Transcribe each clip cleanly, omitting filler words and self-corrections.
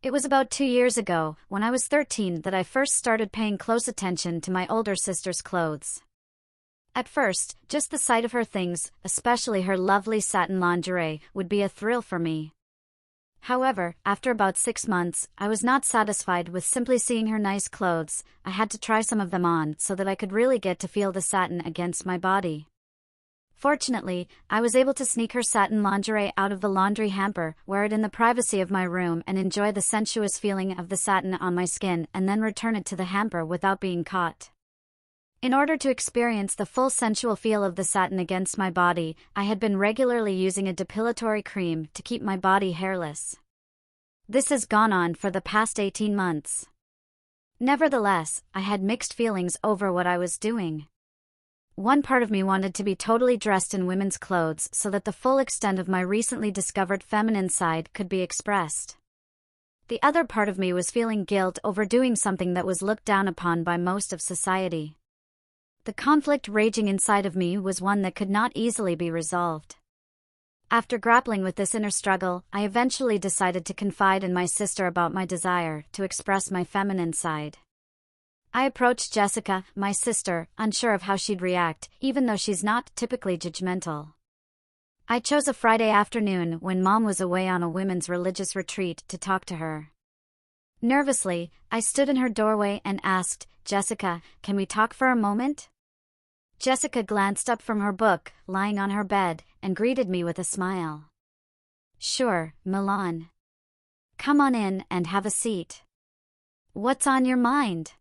It was about 2 years ago, when I was 13, that I first started paying close attention to my older sister's clothes. At first, just the sight of her things, especially her lovely satin lingerie, would be a thrill for me. However, after about 6 months, I was not satisfied with simply seeing her nice clothes. I had to try some of them on so that I could really get to feel the satin against my body. Fortunately, I was able to sneak her satin lingerie out of the laundry hamper, wear it in the privacy of my room, and enjoy the sensuous feeling of the satin on my skin, and then return it to the hamper without being caught. In order to experience the full sensual feel of the satin against my body, I had been regularly using a depilatory cream to keep my body hairless. This has gone on for the past 18 months. Nevertheless, I had mixed feelings over what I was doing. One part of me wanted to be totally dressed in women's clothes so that the full extent of my recently discovered feminine side could be expressed. The other part of me was feeling guilt over doing something that was looked down upon by most of society. The conflict raging inside of me was one that could not easily be resolved. After grappling with this inner struggle, I eventually decided to confide in my sister about my desire to express my feminine side. I approached Jessica, my sister, unsure of how she'd react, even though she's not typically judgmental. I chose a Friday afternoon when Mom was away on a women's religious retreat to talk to her. Nervously, I stood in her doorway and asked, "Jessica, can we talk for a moment?" Jessica glanced up from her book, lying on her bed, and greeted me with a smile. "Sure, Milan. Come on in and have a seat. What's on your mind?"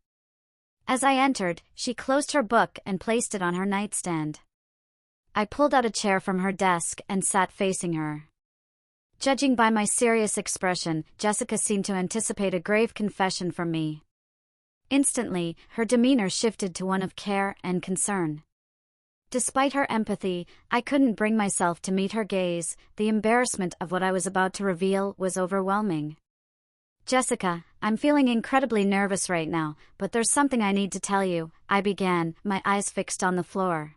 As I entered, she closed her book and placed it on her nightstand. I pulled out a chair from her desk and sat facing her. Judging by my serious expression, Jessica seemed to anticipate a grave confession from me. Instantly, her demeanor shifted to one of care and concern. Despite her empathy, I couldn't bring myself to meet her gaze. The embarrassment of what I was about to reveal was overwhelming. "Jessica, I'm feeling incredibly nervous right now, but there's something I need to tell you," I began, my eyes fixed on the floor.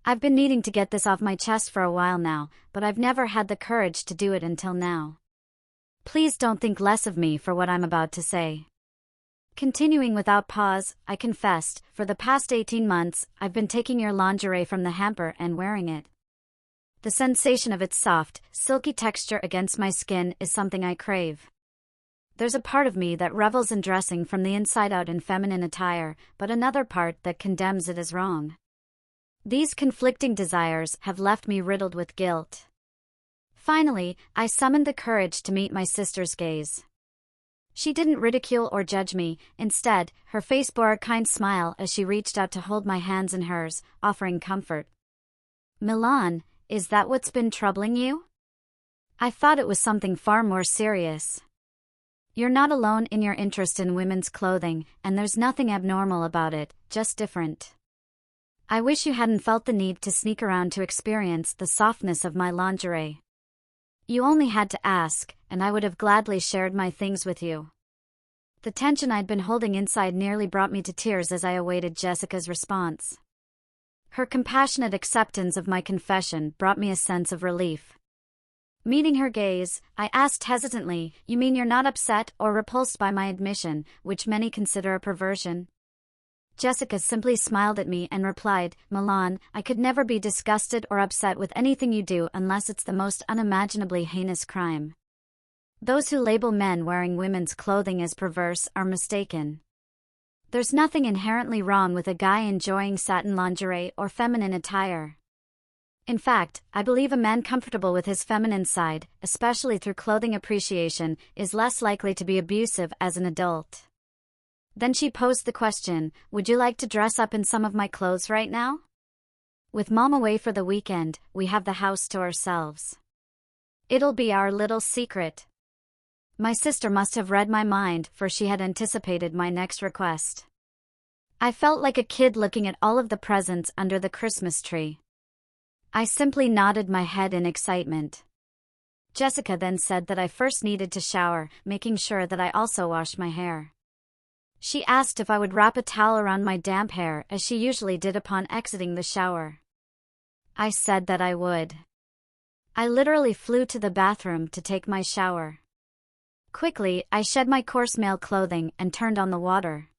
"I've been needing to get this off my chest for a while now, but I've never had the courage to do it until now. Please don't think less of me for what I'm about to say." Continuing without pause, I confessed, "For the past 18 months, I've been taking your lingerie from the hamper and wearing it. The sensation of its soft, silky texture against my skin is something I crave. There's a part of me that revels in dressing from the inside out in feminine attire, but another part that condemns it as wrong. These conflicting desires have left me riddled with guilt." Finally, I summoned the courage to meet my sister's gaze. She didn't ridicule or judge me. Instead, her face bore a kind smile as she reached out to hold my hands in hers, offering comfort. "Milan, is that what's been troubling you? I thought it was something far more serious. You're not alone in your interest in women's clothing, and there's nothing abnormal about it, just different. I wish you hadn't felt the need to sneak around to experience the softness of my lingerie. You only had to ask, and I would have gladly shared my things with you." The tension I'd been holding inside nearly brought me to tears as I awaited Jessica's response. Her compassionate acceptance of my confession brought me a sense of relief. Meeting her gaze, I asked hesitantly, "You mean you're not upset or repulsed by my admission, which many consider a perversion?" Jessica simply smiled at me and replied, "Milan, I could never be disgusted or upset with anything you do unless it's the most unimaginably heinous crime. Those who label men wearing women's clothing as perverse are mistaken. There's nothing inherently wrong with a guy enjoying satin lingerie or feminine attire. In fact, I believe a man comfortable with his feminine side, especially through clothing appreciation, is less likely to be abusive as an adult." Then she posed the question, "Would you like to dress up in some of my clothes right now? With Mom away for the weekend, we have the house to ourselves. It'll be our little secret." My sister must have read my mind, for she had anticipated my next request. I felt like a kid looking at all of the presents under the Christmas tree. I simply nodded my head in excitement. Jessica then said that I first needed to shower, making sure that I also washed my hair. She asked if I would wrap a towel around my damp hair as she usually did upon exiting the shower. I said that I would. I literally flew to the bathroom to take my shower. Quickly, I shed my coarse male clothing and turned on the water.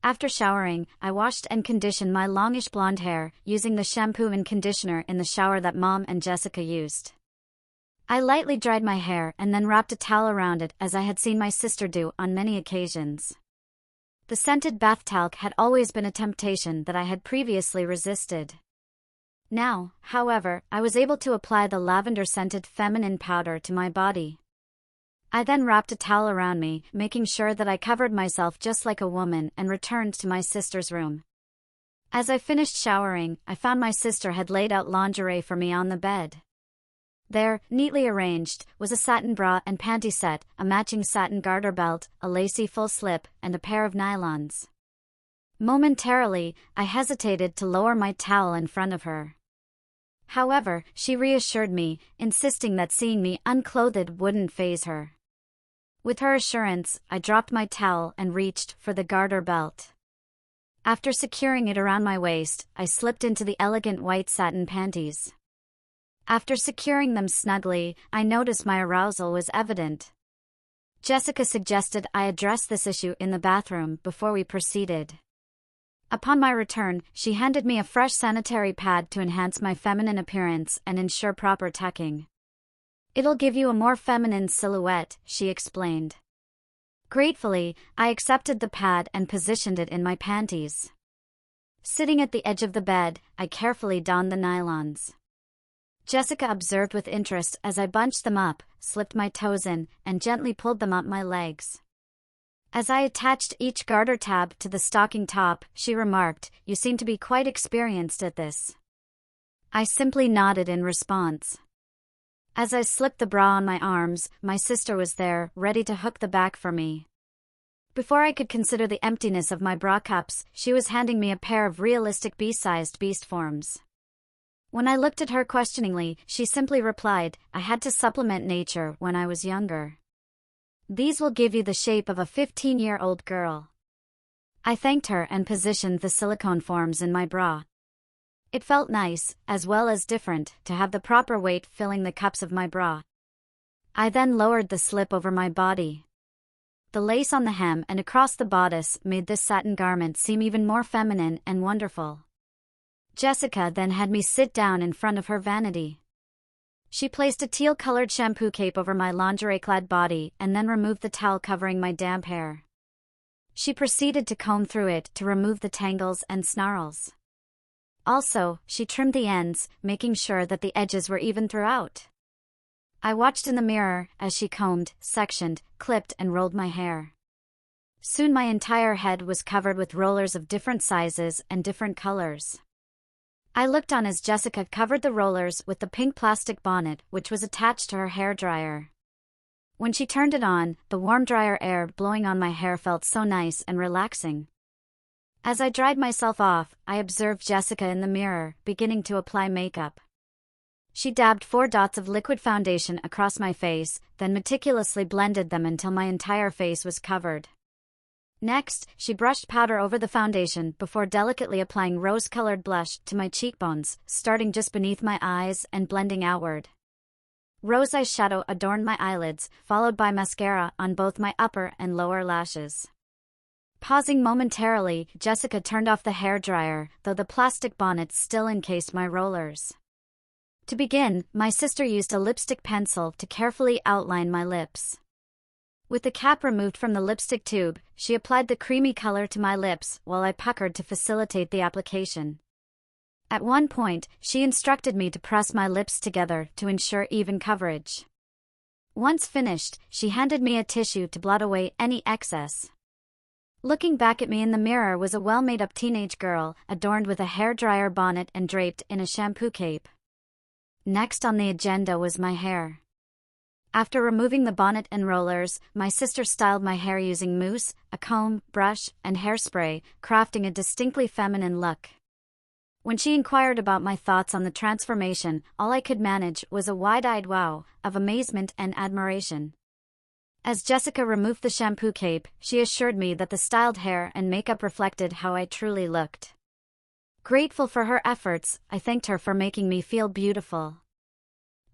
After showering, I washed and conditioned my longish blonde hair, using the shampoo and conditioner in the shower that Mom and Jessica used. I lightly dried my hair and then wrapped a towel around it as I had seen my sister do on many occasions. The scented bath talc had always been a temptation that I had previously resisted. Now, however, I was able to apply the lavender-scented feminine powder to my body. I then wrapped a towel around me, making sure that I covered myself just like a woman, and returned to my sister's room. As I finished showering, I found my sister had laid out lingerie for me on the bed. There, neatly arranged, was a satin bra and panty set, a matching satin garter belt, a lacy full slip, and a pair of nylons. Momentarily, I hesitated to lower my towel in front of her. However, she reassured me, insisting that seeing me unclothed wouldn't faze her. With her assurance, I dropped my towel and reached for the garter belt. After securing it around my waist, I slipped into the elegant white satin panties. After securing them snugly, I noticed my arousal was evident. Jessica suggested I address this issue in the bathroom before we proceeded. Upon my return, she handed me a fresh sanitary pad to enhance my feminine appearance and ensure proper tucking. "It'll give you a more feminine silhouette," she explained. Gratefully, I accepted the pad and positioned it in my panties. Sitting at the edge of the bed, I carefully donned the nylons. Jessica observed with interest as I bunched them up, slipped my toes in, and gently pulled them up my legs. As I attached each garter tab to the stocking top, she remarked, "You seem to be quite experienced at this." I simply nodded in response. As I slipped the bra on my arms, my sister was there, ready to hook the back for me. Before I could consider the emptiness of my bra cups, she was handing me a pair of realistic B-sized beast forms. When I looked at her questioningly, she simply replied, "I had to supplement nature when I was younger. These will give you the shape of a 15-year-old girl." I thanked her and positioned the silicone forms in my bra. It felt nice, as well as different, to have the proper weight filling the cups of my bra. I then lowered the slip over my body. The lace on the hem and across the bodice made this satin garment seem even more feminine and wonderful. Jessica then had me sit down in front of her vanity. She placed a teal-colored shampoo cape over my lingerie-clad body and then removed the towel covering my damp hair. She proceeded to comb through it to remove the tangles and snarls. Also, she trimmed the ends, making sure that the edges were even throughout. I watched in the mirror as she combed, sectioned, clipped, and rolled my hair. Soon my entire head was covered with rollers of different sizes and different colors. I looked on as Jessica covered the rollers with the pink plastic bonnet which was attached to her hairdryer. When she turned it on, the warm dryer air blowing on my hair felt so nice and relaxing. As I dried myself off, I observed Jessica in the mirror, beginning to apply makeup. She dabbed 4 dots of liquid foundation across my face, then meticulously blended them until my entire face was covered. Next, she brushed powder over the foundation before delicately applying rose-colored blush to my cheekbones, starting just beneath my eyes and blending outward. Rose eyeshadow adorned my eyelids, followed by mascara on both my upper and lower lashes. Pausing momentarily, Jessica turned off the hairdryer, though the plastic bonnet still encased my rollers. To begin, my sister used a lipstick pencil to carefully outline my lips. With the cap removed from the lipstick tube, she applied the creamy color to my lips while I puckered to facilitate the application. At one point, she instructed me to press my lips together to ensure even coverage. Once finished, she handed me a tissue to blot away any excess. Looking back at me in the mirror was a well-made-up teenage girl, adorned with a hairdryer bonnet and draped in a shampoo cape. Next on the agenda was my hair. After removing the bonnet and rollers, my sister styled my hair using mousse, a comb, brush, and hairspray, crafting a distinctly feminine look. When she inquired about my thoughts on the transformation, all I could manage was a wide-eyed wow of amazement and admiration. As Jessica removed the shampoo cape, she assured me that the styled hair and makeup reflected how I truly looked. Grateful for her efforts, I thanked her for making me feel beautiful.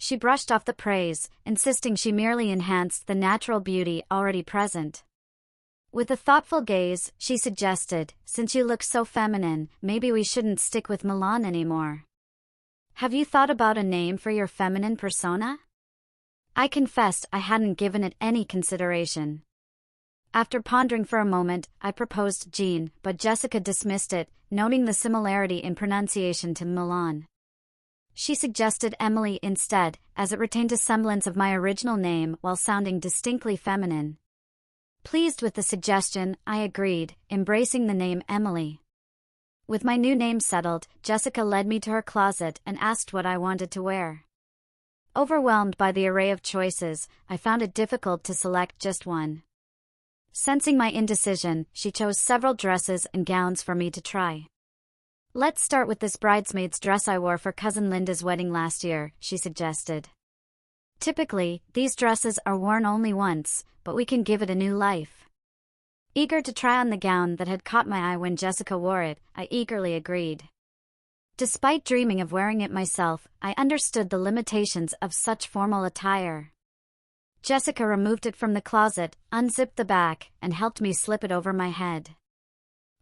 She brushed off the praise, insisting she merely enhanced the natural beauty already present. With a thoughtful gaze, she suggested, "Since you look so feminine, maybe we shouldn't stick with Milan anymore. Have you thought about a name for your feminine persona?" I confessed I hadn't given it any consideration. After pondering for a moment, I proposed Jean, but Jessica dismissed it, noting the similarity in pronunciation to Milan. She suggested Emily instead, as it retained a semblance of my original name while sounding distinctly feminine. Pleased with the suggestion, I agreed, embracing the name Emily. With my new name settled, Jessica led me to her closet and asked what I wanted to wear. Overwhelmed by the array of choices, I found it difficult to select just one. Sensing my indecision, she chose several dresses and gowns for me to try. "Let's start with this bridesmaid's dress I wore for Cousin Linda's wedding last year," she suggested. "Typically, these dresses are worn only once, but we can give it a new life." Eager to try on the gown that had caught my eye when Jessica wore it, I eagerly agreed. Despite dreaming of wearing it myself, I understood the limitations of such formal attire. Jessica removed it from the closet, unzipped the back, and helped me slip it over my head.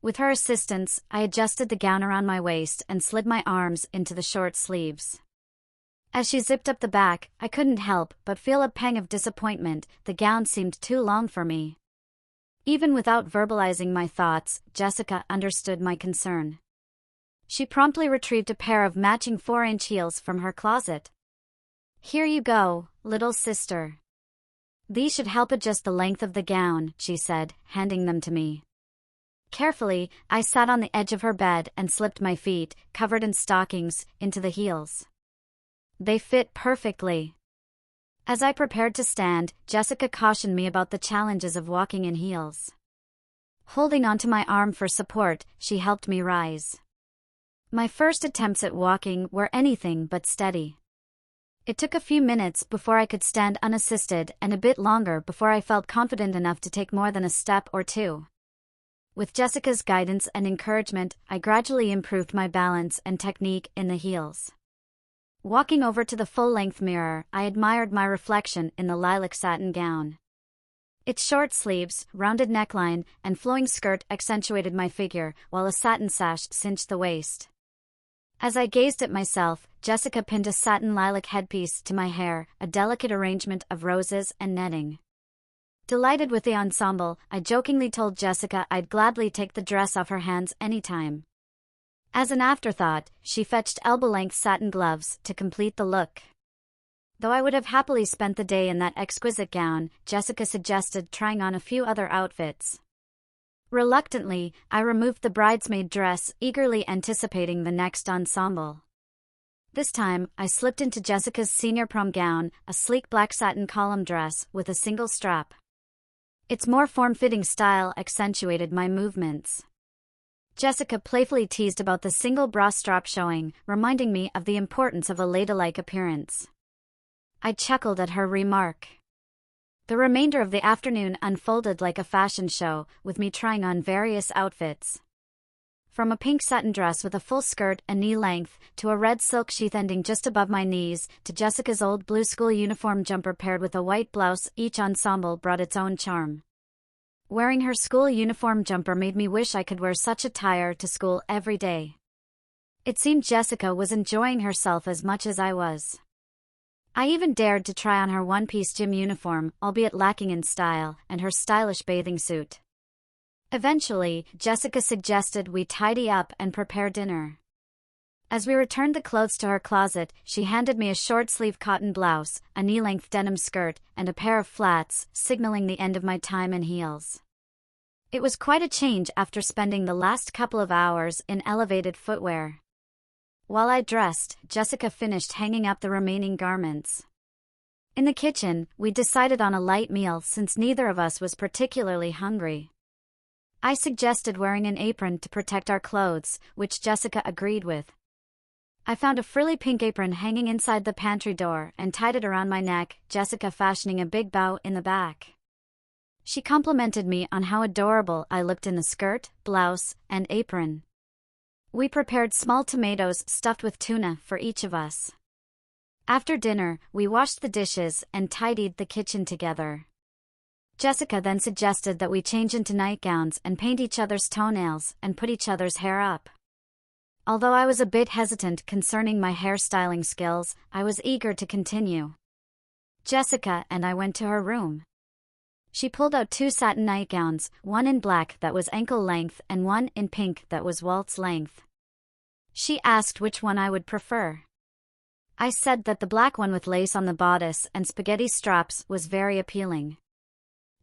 With her assistance, I adjusted the gown around my waist and slid my arms into the short sleeves. As she zipped up the back, I couldn't help but feel a pang of disappointment. The gown seemed too long for me. Even without verbalizing my thoughts, Jessica understood my concern. She promptly retrieved a pair of matching 4-inch heels from her closet. "Here you go, little sister. These should help adjust the length of the gown," she said, handing them to me. Carefully, I sat on the edge of her bed and slipped my feet, covered in stockings, into the heels. They fit perfectly. As I prepared to stand, Jessica cautioned me about the challenges of walking in heels. Holding onto my arm for support, she helped me rise. My first attempts at walking were anything but steady. It took a few minutes before I could stand unassisted and a bit longer before I felt confident enough to take more than a step or two. With Jessica's guidance and encouragement, I gradually improved my balance and technique in the heels. Walking over to the full-length mirror, I admired my reflection in the lilac satin gown. Its short sleeves, rounded neckline, and flowing skirt accentuated my figure, while a satin sash cinched the waist. As I gazed at myself, Jessica pinned a satin lilac headpiece to my hair, a delicate arrangement of roses and netting. Delighted with the ensemble, I jokingly told Jessica I'd gladly take the dress off her hands anytime. As an afterthought, she fetched elbow-length satin gloves to complete the look. Though I would have happily spent the day in that exquisite gown, Jessica suggested trying on a few other outfits. Reluctantly, I removed the bridesmaid dress, eagerly anticipating the next ensemble. This time, I slipped into Jessica's senior prom gown, a sleek black satin column dress with a single strap. Its more form-fitting style accentuated my movements. Jessica playfully teased about the single bra strap showing, reminding me of the importance of a ladylike appearance. I chuckled at her remark. The remainder of the afternoon unfolded like a fashion show, with me trying on various outfits. From a pink satin dress with a full skirt and knee length, to a red silk sheath ending just above my knees, to Jessica's old blue school uniform jumper paired with a white blouse, each ensemble brought its own charm. Wearing her school uniform jumper made me wish I could wear such attire to school every day. It seemed Jessica was enjoying herself as much as I was. I even dared to try on her one-piece gym uniform, albeit lacking in style, and her stylish bathing suit. Eventually, Jessica suggested we tidy up and prepare dinner. As we returned the clothes to her closet, she handed me a short-sleeve cotton blouse, a knee-length denim skirt, and a pair of flats, signaling the end of my time in heels. It was quite a change after spending the last couple of hours in elevated footwear. While I dressed, Jessica finished hanging up the remaining garments. In the kitchen, we decided on a light meal since neither of us was particularly hungry. I suggested wearing an apron to protect our clothes, which Jessica agreed with. I found a frilly pink apron hanging inside the pantry door and tied it around my neck, Jessica fashioning a big bow in the back. She complimented me on how adorable I looked in the skirt, blouse, and apron. We prepared small tomatoes stuffed with tuna for each of us. After dinner, we washed the dishes and tidied the kitchen together. Jessica then suggested that we change into nightgowns and paint each other's toenails and put each other's hair up. Although I was a bit hesitant concerning my hairstyling skills, I was eager to continue. Jessica and I went to her room. She pulled out 2 satin nightgowns, one in black that was ankle length and one in pink that was waltz length. She asked which one I would prefer. I said that the black one with lace on the bodice and spaghetti straps was very appealing.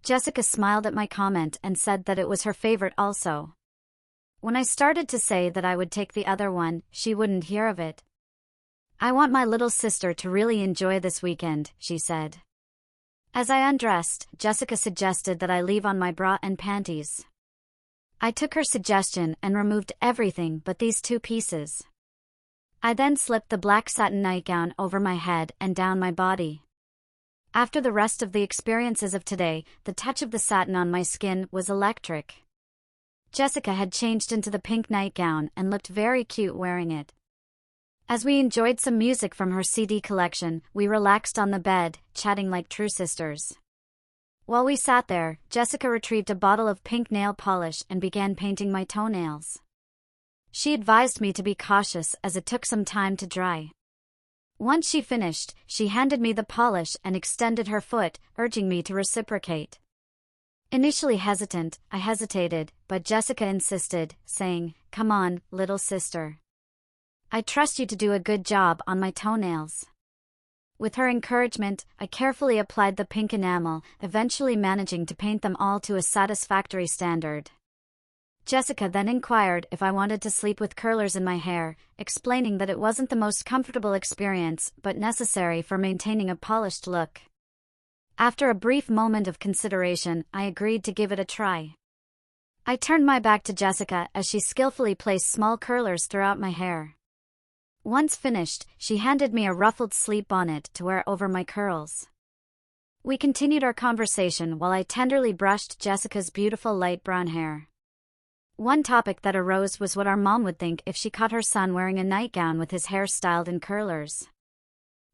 Jessica smiled at my comment and said that it was her favorite also. When I started to say that I would take the other one, she wouldn't hear of it. "I want my little sister to really enjoy this weekend," she said. As I undressed, Jessica suggested that I leave on my bra and panties. I took her suggestion and removed everything but these 2 pieces. I then slipped the black satin nightgown over my head and down my body. After the rest of the experiences of today, the touch of the satin on my skin was electric. Jessica had changed into the pink nightgown and looked very cute wearing it. As we enjoyed some music from her CD collection, we relaxed on the bed, chatting like true sisters. While we sat there, Jessica retrieved a bottle of pink nail polish and began painting my toenails. She advised me to be cautious as it took some time to dry. Once she finished, she handed me the polish and extended her foot, urging me to reciprocate. Initially hesitant, I hesitated, but Jessica insisted, saying, "Come on, little sister. I trust you to do a good job on my toenails." With her encouragement, I carefully applied the pink enamel, eventually managing to paint them all to a satisfactory standard. Jessica then inquired if I wanted to sleep with curlers in my hair, explaining that it wasn't the most comfortable experience but necessary for maintaining a polished look. After a brief moment of consideration, I agreed to give it a try. I turned my back to Jessica as she skillfully placed small curlers throughout my hair. Once finished, she handed me a ruffled sleep bonnet to wear over my curls. We continued our conversation while I tenderly brushed Jessica's beautiful light brown hair. One topic that arose was what our mom would think if she caught her son wearing a nightgown with his hair styled in curlers.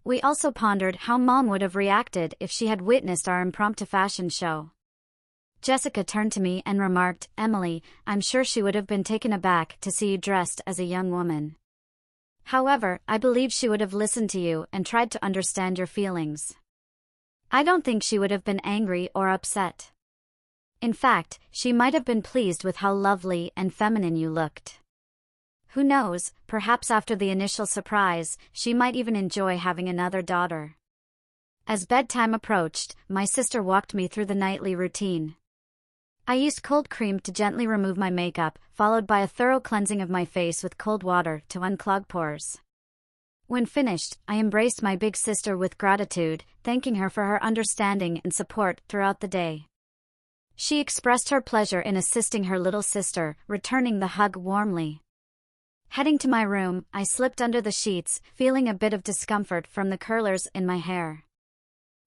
We also pondered how Mom would have reacted if she had witnessed our impromptu fashion show. Jessica turned to me and remarked, "Emily, I'm sure she would have been taken aback to see you dressed as a young woman. However, I believe she would have listened to you and tried to understand your feelings. I don't think she would have been angry or upset. In fact, she might have been pleased with how lovely and feminine you looked. Who knows, perhaps after the initial surprise, she might even enjoy having another daughter." As bedtime approached, my sister walked me through the nightly routine. I used cold cream to gently remove my makeup, followed by a thorough cleansing of my face with cold water to unclog pores. When finished, I embraced my big sister with gratitude, thanking her for her understanding and support throughout the day. She expressed her pleasure in assisting her little sister, returning the hug warmly. Heading to my room, I slipped under the sheets, feeling a bit of discomfort from the curlers in my hair.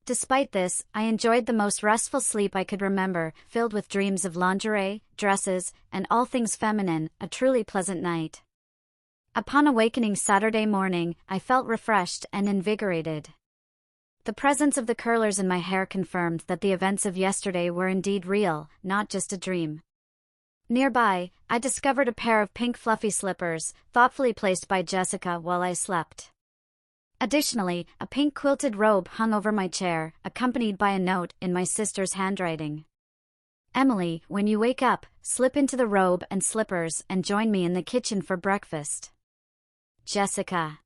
Despite this, I enjoyed the most restful sleep I could remember, filled with dreams of lingerie, dresses, and all things feminine, a truly pleasant night. Upon awakening Saturday morning, I felt refreshed and invigorated. The presence of the curlers in my hair confirmed that the events of yesterday were indeed real, not just a dream. Nearby, I discovered a pair of pink fluffy slippers, thoughtfully placed by Jessica while I slept. Additionally, a pink quilted robe hung over my chair, accompanied by a note in my sister's handwriting. "Emily, when you wake up, slip into the robe and slippers and join me in the kitchen for breakfast. Jessica."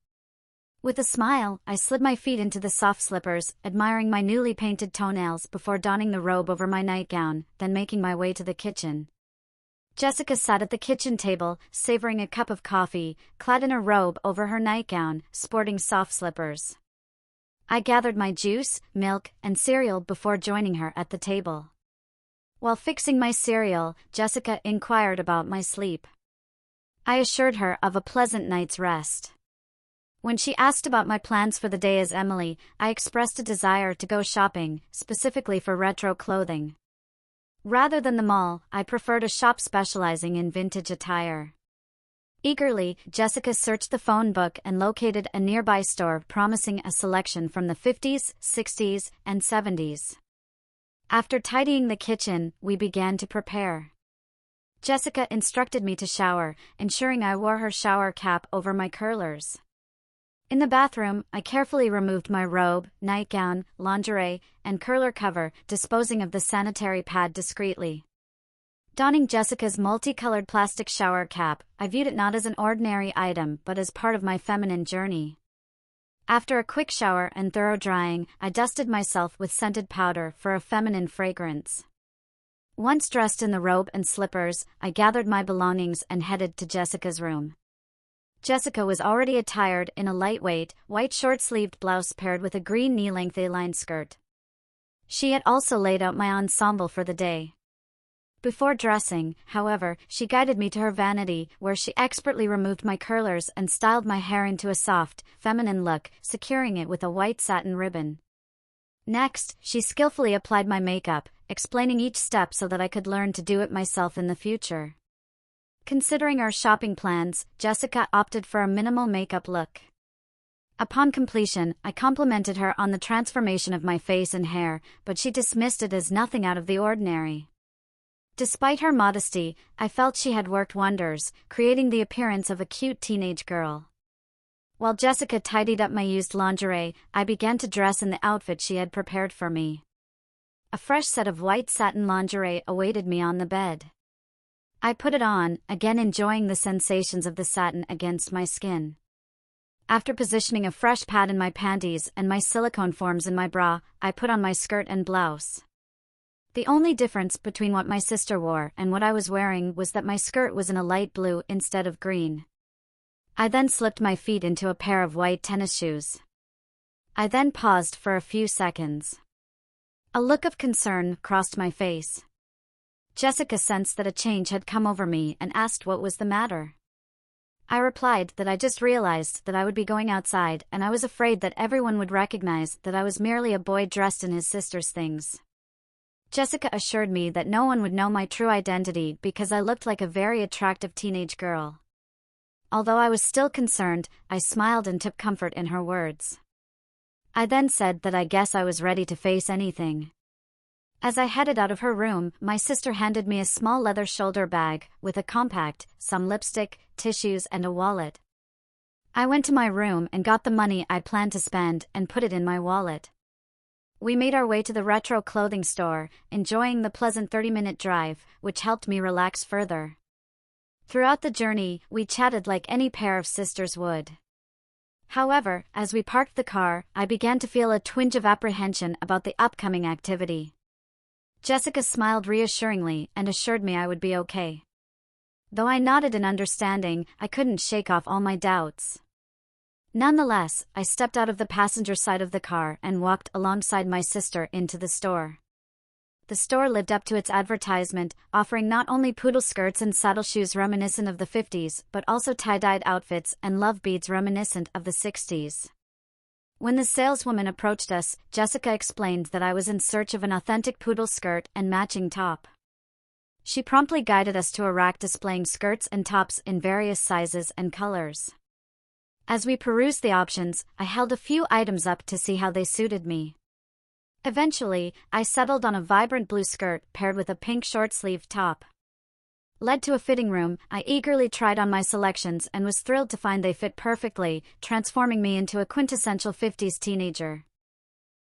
With a smile, I slid my feet into the soft slippers, admiring my newly painted toenails before donning the robe over my nightgown, then making my way to the kitchen. Jessica sat at the kitchen table, savoring a cup of coffee, clad in a robe over her nightgown, sporting soft slippers. I gathered my juice, milk, and cereal before joining her at the table. While fixing my cereal, Jessica inquired about my sleep. I assured her of a pleasant night's rest. When she asked about my plans for the day as Emily, I expressed a desire to go shopping, specifically for retro clothing. Rather than the mall, I preferred a shop specializing in vintage attire. Eagerly, Jessica searched the phone book and located a nearby store promising a selection from the 50s, 60s, and 70s. After tidying the kitchen, we began to prepare. Jessica instructed me to shower, ensuring I wore her shower cap over my curlers. In the bathroom, I carefully removed my robe, nightgown, lingerie, and curler cover, disposing of the sanitary pad discreetly. Donning Jessica's multicolored plastic shower cap, I viewed it not as an ordinary item but as part of my feminine journey. After a quick shower and thorough drying, I dusted myself with scented powder for a feminine fragrance. Once dressed in the robe and slippers, I gathered my belongings and headed to Jessica's room. Jessica was already attired in a lightweight, white short-sleeved blouse paired with a green knee-length A-line skirt. She had also laid out my ensemble for the day. Before dressing, however, she guided me to her vanity, where she expertly removed my curlers and styled my hair into a soft, feminine look, securing it with a white satin ribbon. Next, she skillfully applied my makeup, explaining each step so that I could learn to do it myself in the future. Considering our shopping plans, Jessica opted for a minimal makeup look. Upon completion, I complimented her on the transformation of my face and hair, but she dismissed it as nothing out of the ordinary. Despite her modesty, I felt she had worked wonders, creating the appearance of a cute teenage girl. While Jessica tidied up my used lingerie, I began to dress in the outfit she had prepared for me. A fresh set of white satin lingerie awaited me on the bed. I put it on, again enjoying the sensations of the satin against my skin. After positioning a fresh pad in my panties and my silicone forms in my bra, I put on my skirt and blouse. The only difference between what my sister wore and what I was wearing was that my skirt was in a light blue instead of green. I then slipped my feet into a pair of white tennis shoes. I then paused for a few seconds. A look of concern crossed my face. Jessica sensed that a change had come over me and asked what was the matter. I replied that I just realized that I would be going outside and I was afraid that everyone would recognize that I was merely a boy dressed in his sister's things. Jessica assured me that no one would know my true identity because I looked like a very attractive teenage girl. Although I was still concerned, I smiled and took comfort in her words. I then said that I guess I was ready to face anything. As I headed out of her room, my sister handed me a small leather shoulder bag with a compact, some lipstick, tissues, and a wallet. I went to my room and got the money I planned to spend and put it in my wallet. We made our way to the retro clothing store, enjoying the pleasant 30-minute drive, which helped me relax further. Throughout the journey, we chatted like any pair of sisters would. However, as we parked the car, I began to feel a twinge of apprehension about the upcoming activity. Jessica smiled reassuringly and assured me I would be okay. Though I nodded in understanding, I couldn't shake off all my doubts. Nonetheless, I stepped out of the passenger side of the car and walked alongside my sister into the store. The store lived up to its advertisement, offering not only poodle skirts and saddle shoes reminiscent of the 50s, but also tie-dyed outfits and love beads reminiscent of the 60s. When the saleswoman approached us, Jessica explained that I was in search of an authentic poodle skirt and matching top. She promptly guided us to a rack displaying skirts and tops in various sizes and colors. As we perused the options, I held a few items up to see how they suited me. Eventually, I settled on a vibrant blue skirt paired with a pink short-sleeved top. Led to a fitting room, I eagerly tried on my selections and was thrilled to find they fit perfectly, transforming me into a quintessential 50s teenager.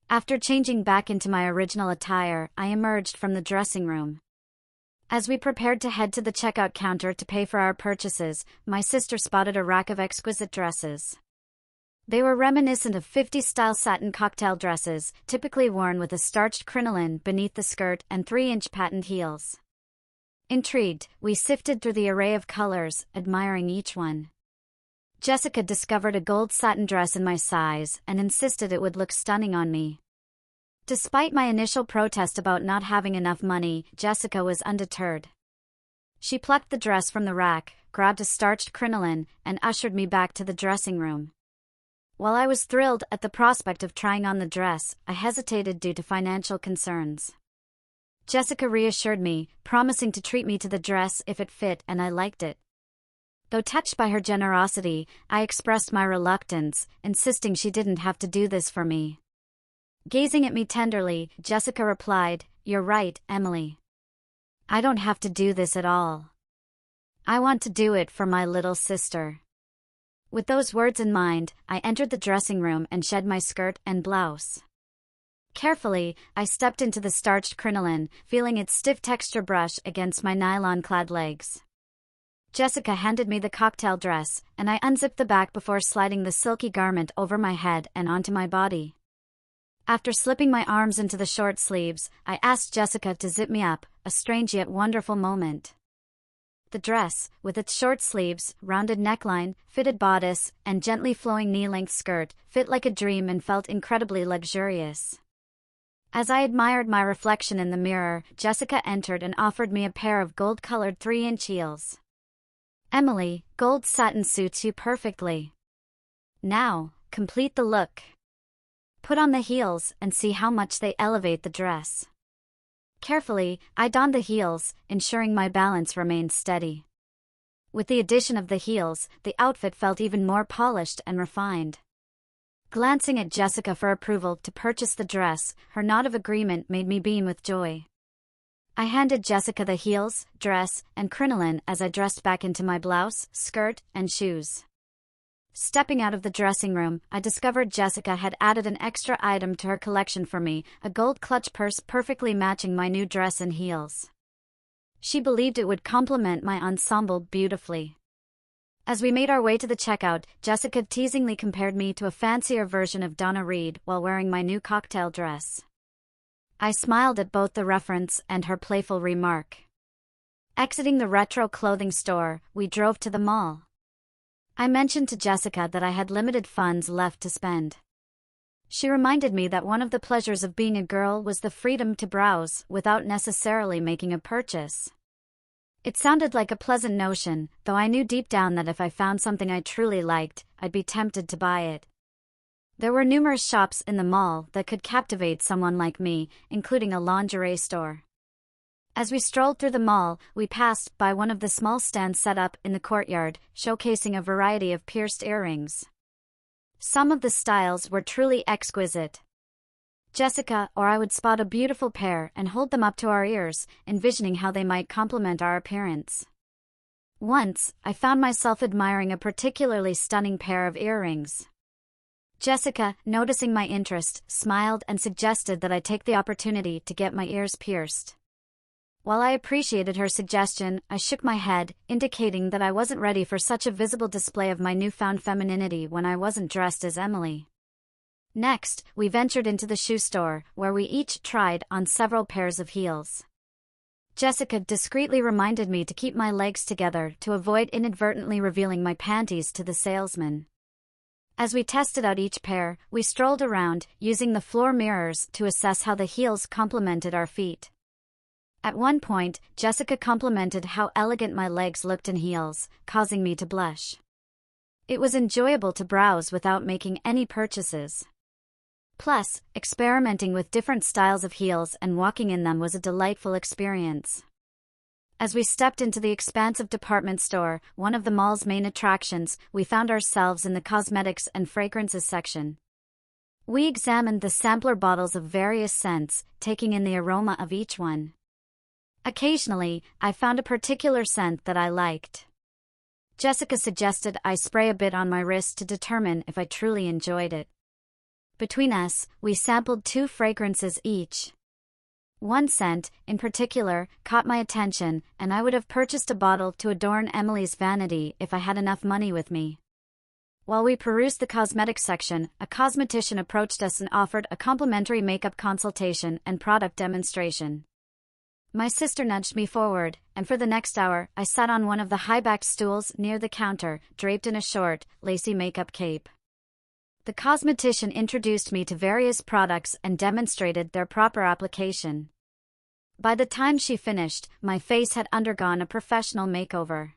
After changing back into my original attire, I emerged from the dressing room. As we prepared to head to the checkout counter to pay for our purchases, my sister spotted a rack of exquisite dresses. They were reminiscent of 50s-style satin cocktail dresses, typically worn with a starched crinoline beneath the skirt and 3-inch patent heels. Intrigued, we sifted through the array of colors, admiring each one. Jessica discovered a gold satin dress in my size and insisted it would look stunning on me. Despite my initial protest about not having enough money, Jessica was undeterred. She plucked the dress from the rack, grabbed a starched crinoline, and ushered me back to the dressing room. While I was thrilled at the prospect of trying on the dress, I hesitated due to financial concerns. Jessica reassured me, promising to treat me to the dress if it fit and I liked it. Though touched by her generosity, I expressed my reluctance, insisting she didn't have to do this for me. Gazing at me tenderly, Jessica replied, "You're right, Emily. I don't have to do this at all. I want to do it for my little sister." With those words in mind, I entered the dressing room and shed my skirt and blouse. Carefully, I stepped into the starched crinoline, feeling its stiff texture brush against my nylon-clad legs. Jessica handed me the cocktail dress, and I unzipped the back before sliding the silky garment over my head and onto my body. After slipping my arms into the short sleeves, I asked Jessica to zip me up, a strange yet wonderful moment. The dress, with its short sleeves, rounded neckline, fitted bodice, and gently flowing knee-length skirt, fit like a dream and felt incredibly luxurious. As I admired my reflection in the mirror, Jessica entered and offered me a pair of gold-colored 3-inch heels. "Emily, gold satin suits you perfectly. Now, complete the look. Put on the heels and see how much they elevate the dress." Carefully, I donned the heels, ensuring my balance remained steady. With the addition of the heels, the outfit felt even more polished and refined. Glancing at Jessica for approval to purchase the dress, her nod of agreement made me beam with joy. I handed Jessica the heels, dress, and crinoline as I dressed back into my blouse, skirt, and shoes. Stepping out of the dressing room, I discovered Jessica had added an extra item to her collection for me, a gold clutch purse perfectly matching my new dress and heels. She believed it would complement my ensemble beautifully. As we made our way to the checkout, Jessica teasingly compared me to a fancier version of Donna Reed while wearing my new cocktail dress. I smiled at both the reference and her playful remark. Exiting the retro clothing store, we drove to the mall. I mentioned to Jessica that I had limited funds left to spend. She reminded me that one of the pleasures of being a girl was the freedom to browse without necessarily making a purchase. It sounded like a pleasant notion, though I knew deep down that if I found something I truly liked, I'd be tempted to buy it. There were numerous shops in the mall that could captivate someone like me, including a lingerie store. As we strolled through the mall, we passed by one of the small stands set up in the courtyard, showcasing a variety of pierced earrings. Some of the styles were truly exquisite. Jessica or I would spot a beautiful pair and hold them up to our ears, envisioning how they might complement our appearance. Once, I found myself admiring a particularly stunning pair of earrings. Jessica, noticing my interest, smiled and suggested that I take the opportunity to get my ears pierced. While I appreciated her suggestion, I shook my head, indicating that I wasn't ready for such a visible display of my newfound femininity when I wasn't dressed as Emily. Next, we ventured into the shoe store, where we each tried on several pairs of heels. Jessica discreetly reminded me to keep my legs together to avoid inadvertently revealing my panties to the salesman. As we tested out each pair, we strolled around, using the floor mirrors to assess how the heels complemented our feet. At one point, Jessica complimented how elegant my legs looked in heels, causing me to blush. It was enjoyable to browse without making any purchases. Plus, experimenting with different styles of heels and walking in them was a delightful experience. As we stepped into the expansive department store, one of the mall's main attractions, we found ourselves in the cosmetics and fragrances section. We examined the sampler bottles of various scents, taking in the aroma of each one. Occasionally, I found a particular scent that I liked. Jessica suggested I spray a bit on my wrist to determine if I truly enjoyed it. Between us, we sampled 2 fragrances each. One scent, in particular, caught my attention, and I would have purchased a bottle to adorn Emily's vanity if I had enough money with me. While we perused the cosmetics section, a cosmetician approached us and offered a complimentary makeup consultation and product demonstration. My sister nudged me forward, and for the next hour, I sat on one of the high-backed stools near the counter, draped in a short, lacy makeup cape. The cosmetician introduced me to various products and demonstrated their proper application. By the time she finished, my face had undergone a professional makeover.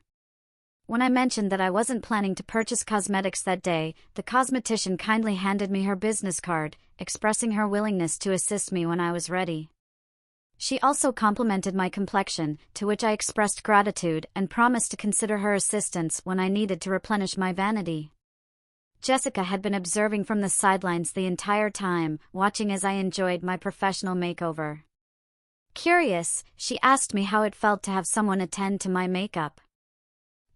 When I mentioned that I wasn't planning to purchase cosmetics that day, the cosmetician kindly handed me her business card, expressing her willingness to assist me when I was ready. She also complimented my complexion, to which I expressed gratitude and promised to consider her assistance when I needed to replenish my vanity. Jessica had been observing from the sidelines the entire time, watching as I enjoyed my professional makeover. Curious, she asked me how it felt to have someone attend to my makeup.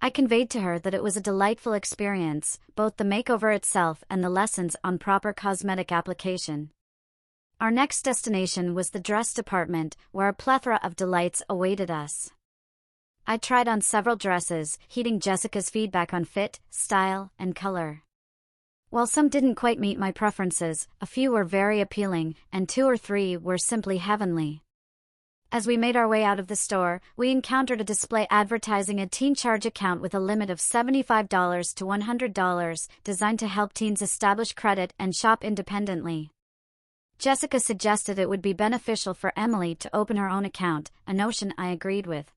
I conveyed to her that it was a delightful experience, both the makeover itself and the lessons on proper cosmetic application. Our next destination was the dress department, where a plethora of delights awaited us. I tried on several dresses, heeding Jessica's feedback on fit, style, and color. While some didn't quite meet my preferences, a few were very appealing, and 2 or 3 were simply heavenly. As we made our way out of the store, we encountered a display advertising a teen charge account with a limit of $75 to $100, designed to help teens establish credit and shop independently. Jessica suggested it would be beneficial for Emily to open her own account, a notion I agreed with.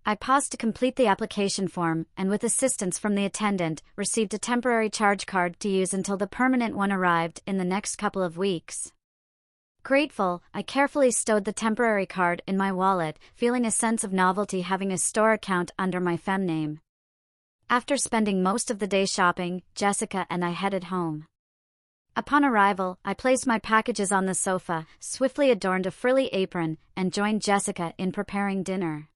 I paused to complete the application form, and with assistance from the attendant, received a temporary charge card to use until the permanent one arrived in the next couple of weeks. Grateful, I carefully stowed the temporary card in my wallet, feeling a sense of novelty having a store account under my fem name. After spending most of the day shopping, Jessica and I headed home. Upon arrival, I placed my packages on the sofa, swiftly adorned a frilly apron, and joined Jessica in preparing dinner.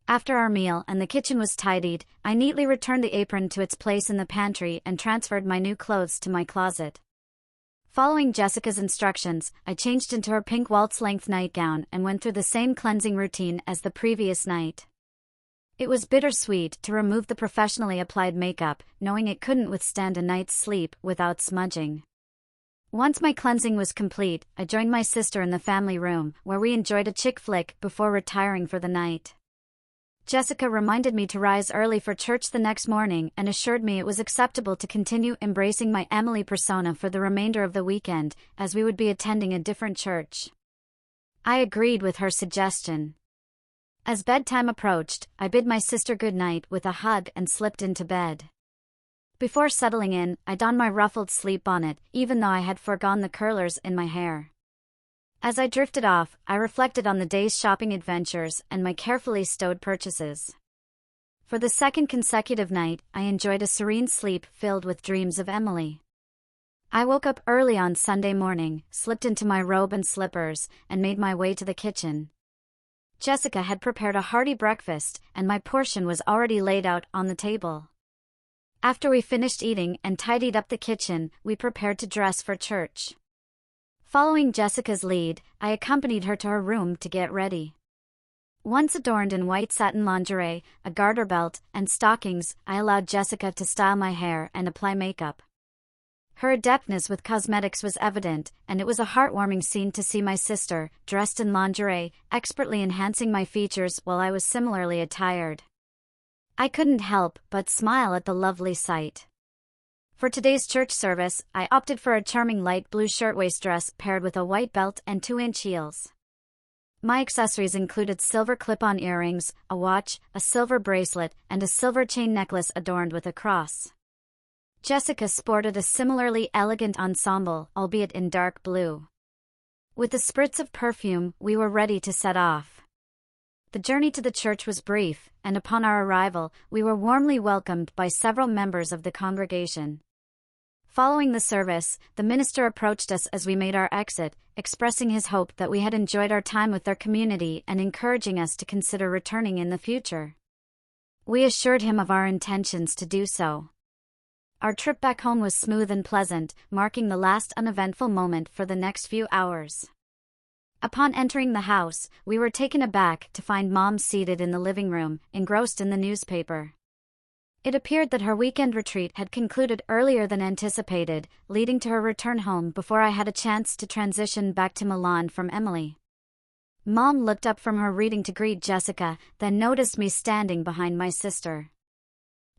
After our meal and the kitchen was tidied, I neatly returned the apron to its place in the pantry and transferred my new clothes to my closet. Following Jessica's instructions, I changed into her pink waltz-length nightgown and went through the same cleansing routine as the previous night. It was bittersweet to remove the professionally applied makeup, knowing it couldn't withstand a night's sleep without smudging. Once my cleansing was complete, I joined my sister in the family room, where we enjoyed a chick flick before retiring for the night. Jessica reminded me to rise early for church the next morning and assured me it was acceptable to continue embracing my Emily persona for the remainder of the weekend, as we would be attending a different church. I agreed with her suggestion. As bedtime approached, I bid my sister good night with a hug and slipped into bed. Before settling in, I donned my ruffled sleep bonnet, even though I had foregone the curlers in my hair. As I drifted off, I reflected on the day's shopping adventures and my carefully stowed purchases. For the second consecutive night, I enjoyed a serene sleep filled with dreams of Emily. I woke up early on Sunday morning, slipped into my robe and slippers, and made my way to the kitchen. Jessica had prepared a hearty breakfast, and my portion was already laid out on the table. After we finished eating and tidied up the kitchen, we prepared to dress for church. Following Jessica's lead, I accompanied her to her room to get ready. Once adorned in white satin lingerie, a garter belt, and stockings, I allowed Jessica to style my hair and apply makeup. Her adeptness with cosmetics was evident, and it was a heartwarming scene to see my sister, dressed in lingerie, expertly enhancing my features while I was similarly attired. I couldn't help but smile at the lovely sight. For today's church service, I opted for a charming light blue shirtwaist dress paired with a white belt and 2-inch heels. My accessories included silver clip-on earrings, a watch, a silver bracelet, and a silver chain necklace adorned with a cross. Jessica sported a similarly elegant ensemble, albeit in dark blue. With a spritz of perfume, we were ready to set off. The journey to the church was brief, and upon our arrival, we were warmly welcomed by several members of the congregation. Following the service, the minister approached us as we made our exit, expressing his hope that we had enjoyed our time with their community and encouraging us to consider returning in the future. We assured him of our intentions to do so. Our trip back home was smooth and pleasant, marking the last uneventful moment for the next few hours. Upon entering the house, we were taken aback to find Mom seated in the living room, engrossed in the newspaper. It appeared that her weekend retreat had concluded earlier than anticipated, leading to her return home before I had a chance to transition back to Milan from Emily. Mom looked up from her reading to greet Jessica, then noticed me standing behind my sister.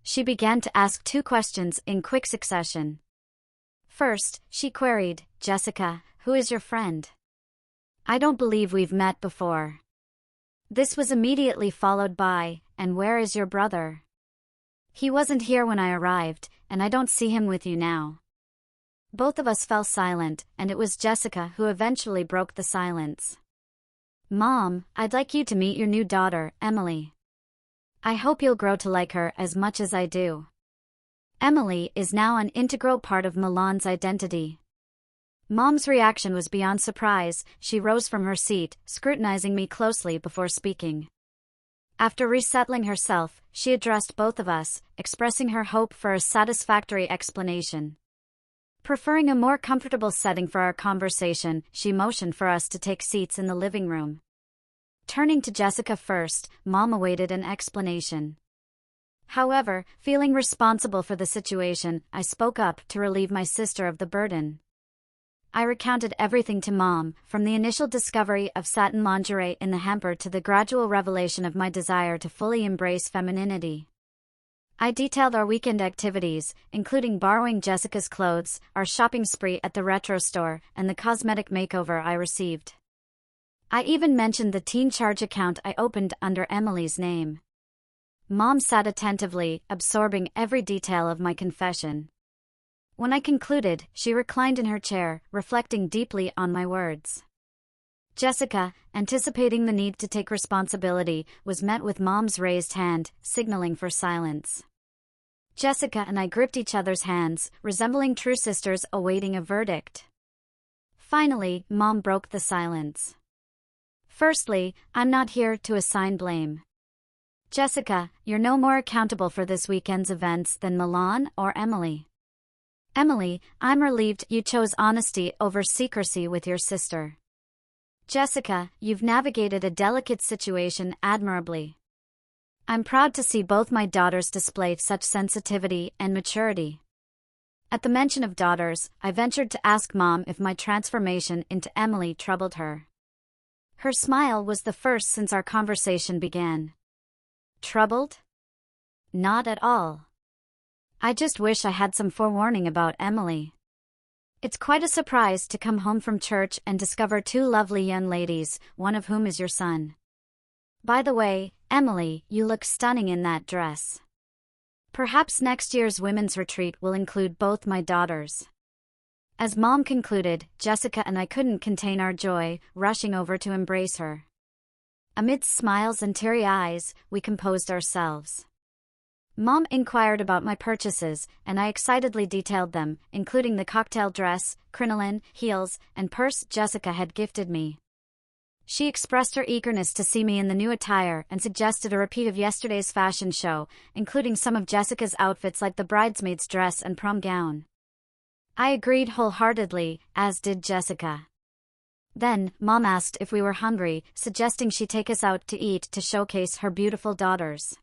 She began to ask 2 questions in quick succession. First, she queried, "Jessica, who is your friend? I don't believe we've met before." This was immediately followed by, "And where is your brother? He wasn't here when I arrived, and I don't see him with you now." Both of us fell silent, and it was Jessica who eventually broke the silence. Mom, I'd like you to meet your new daughter, Emily. I hope you'll grow to like her as much as I do. Emily is now an integral part of Milan's identity. Mom's reaction was beyond surprise. She rose from her seat, scrutinizing me closely before speaking. After resettling herself, she addressed both of us, expressing her hope for a satisfactory explanation. Preferring a more comfortable setting for our conversation, she motioned for us to take seats in the living room. Turning to Jessica first, Mom awaited an explanation. However, feeling responsible for the situation, I spoke up to relieve my sister of the burden. I recounted everything to Mom, from the initial discovery of satin lingerie in the hamper to the gradual revelation of my desire to fully embrace femininity. I detailed our weekend activities, including borrowing Jessica's clothes, our shopping spree at the retro store, and the cosmetic makeover I received. I even mentioned the teen charge account I opened under Emily's name. Mom sat attentively, absorbing every detail of my confession. When I concluded, she reclined in her chair, reflecting deeply on my words. Jessica, anticipating the need to take responsibility, was met with Mom's raised hand, signaling for silence. Jessica and I gripped each other's hands, resembling true sisters awaiting a verdict. Finally, Mom broke the silence. Firstly, I'm not here to assign blame. Jessica, you're no more accountable for this weekend's events than Milan or Emily. Emily, I'm relieved you chose honesty over secrecy with your sister. Jessica, you've navigated a delicate situation admirably. I'm proud to see both my daughters display such sensitivity and maturity. At the mention of daughters, I ventured to ask Mom if my transformation into Emily troubled her. Her smile was the first since our conversation began. Troubled? Not at all. I just wish I had some forewarning about Emily. It's quite a surprise to come home from church and discover two lovely young ladies, one of whom is your son. By the way, Emily, you look stunning in that dress. Perhaps next year's women's retreat will include both my daughters. As Mom concluded, Jessica and I couldn't contain our joy, rushing over to embrace her. Amidst smiles and teary eyes, we composed ourselves. Mom inquired about my purchases, and I excitedly detailed them, including the cocktail dress, crinoline, heels, and purse Jessica had gifted me. She expressed her eagerness to see me in the new attire and suggested a repeat of yesterday's fashion show, including some of Jessica's outfits like the bridesmaid's dress and prom gown. I agreed wholeheartedly, as did Jessica. Then, Mom asked if we were hungry, suggesting she take us out to eat to showcase her beautiful daughters.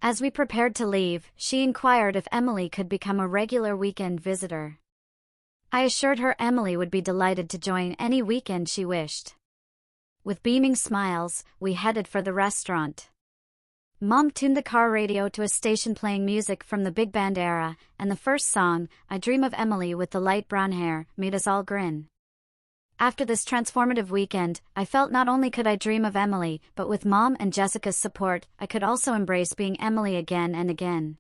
As we prepared to leave, she inquired if Emily could become a regular weekend visitor. I assured her Emily would be delighted to join any weekend she wished. With beaming smiles, we headed for the restaurant. Mom tuned the car radio to a station playing music from the big band era, and the first song, I Dream of Emily with the light brown hair, made us all grin. After this transformative weekend, I felt not only could I dream of Emily, but with Mom and Jessica's support, I could also embrace being Emily again and again.